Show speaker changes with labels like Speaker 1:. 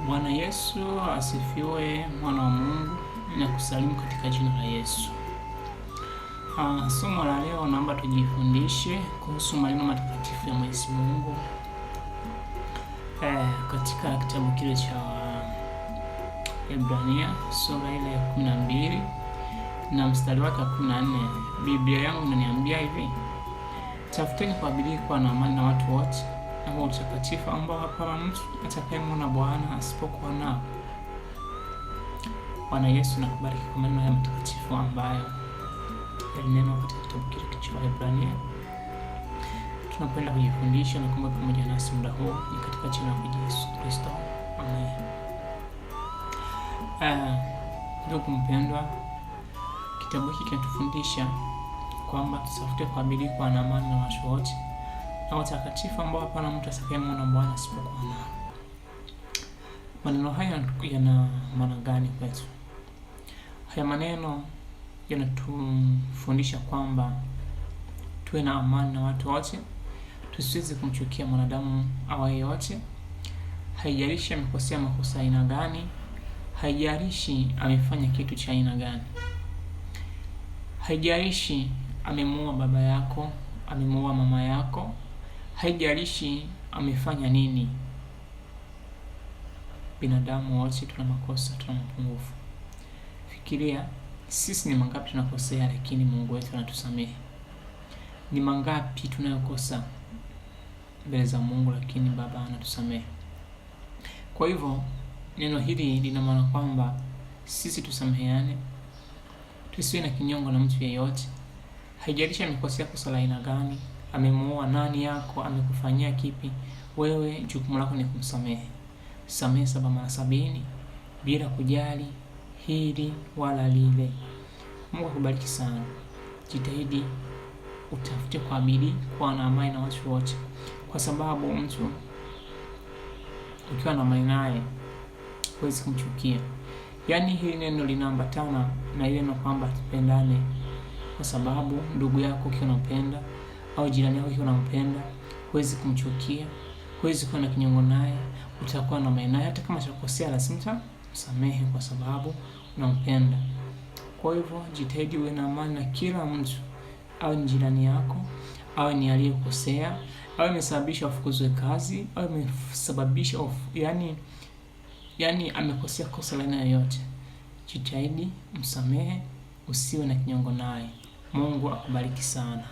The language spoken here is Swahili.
Speaker 1: Bwana Yesu asifiwe, mwana wa Mungu, na kusalimu katika jina la Yesu. Somo la leo naomba tujifundishe kuhusu maneno matakatifu ya Mwenyezi Mungu katika kitabu kile cha Ebrania sura ile ya 12 na mstari wake wa 14. Biblia yangu inaniambia hivi: tafuteni kwa bidii kuwa na amani na watu wote na kwa utakatifu ambao hapana mtu atakayemwona Bwana asipokuwa nao. Bwana Yesu nakubariki kwa maneno haya matakatifu ambayo yalinenwa katika kitabu kile cha Ebrania. Tunapenda kujifundisha na kuomba pamoja nasi muda huu, ni katika jina la Yesu Kristo, amen. Ndugu mpendwa, kitabu hiki kinatufundisha kwamba tutafute kwa bidii kuwa na amani na watu wote na watakatifu ambao hapana mtu atakayemwona Bwana asipokuwa nao. Maneno haya yana maana gani kwetu? Haya maneno yanatufundisha kwamba tuwe na amani na watu wote, tusiweze kumchukia mwanadamu awaye yote. Haijalishi amekosea makosa aina gani, haijalishi amefanya kitu cha aina gani, haijalishi amemuua baba yako, amemuua mama yako, haijalishi amefanya nini. Binadamu wote tuna makosa, tuna mapungufu. Fikiria, sisi ni mangapi tunakosea lakini Mungu wetu anatusamehe? Ni mangapi tunayokosa mbele za Mungu lakini Baba anatusamehe? Kwa hivyo neno hili lina maana kwamba sisi tusameheane, tusiwe na kinyongo na mtu yeyote. Haijalishi amekosea kosa la aina gani, amemuua nani yako, amekufanyia kipi, wewe jukumu lako ni kumsamehe. Samehe 7 mara 70 bila kujali hili wala lile. Mungu akubariki sana. Jitahidi utafute kwa bidii kuwa na amani na watu wote, kwa sababu mtu ukiwa na amani naye huwezi kumchukia. Yaani hili neno linaambatana na ile neno kwamba tupendane, kwa sababu ndugu yako ukiwa unampenda au jirani yako ukiwa unampenda huwezi kumchukia, huwezi kuwa na kinyongo naye, utakuwa na amani naye. Hata kama atakosea lazima msamehe kwa sababu unampenda. Kwa hivyo jitahidi uwe na amani na kila mtu, awe ni jirani yako, awe ni aliyekosea, awe amesababisha ufukuzwe kazi, awe amesababisha yani amekosea kosa la aina yoyote. Jitahidi msamehe, usiwe na kinyongo naye. Mungu akubariki sana.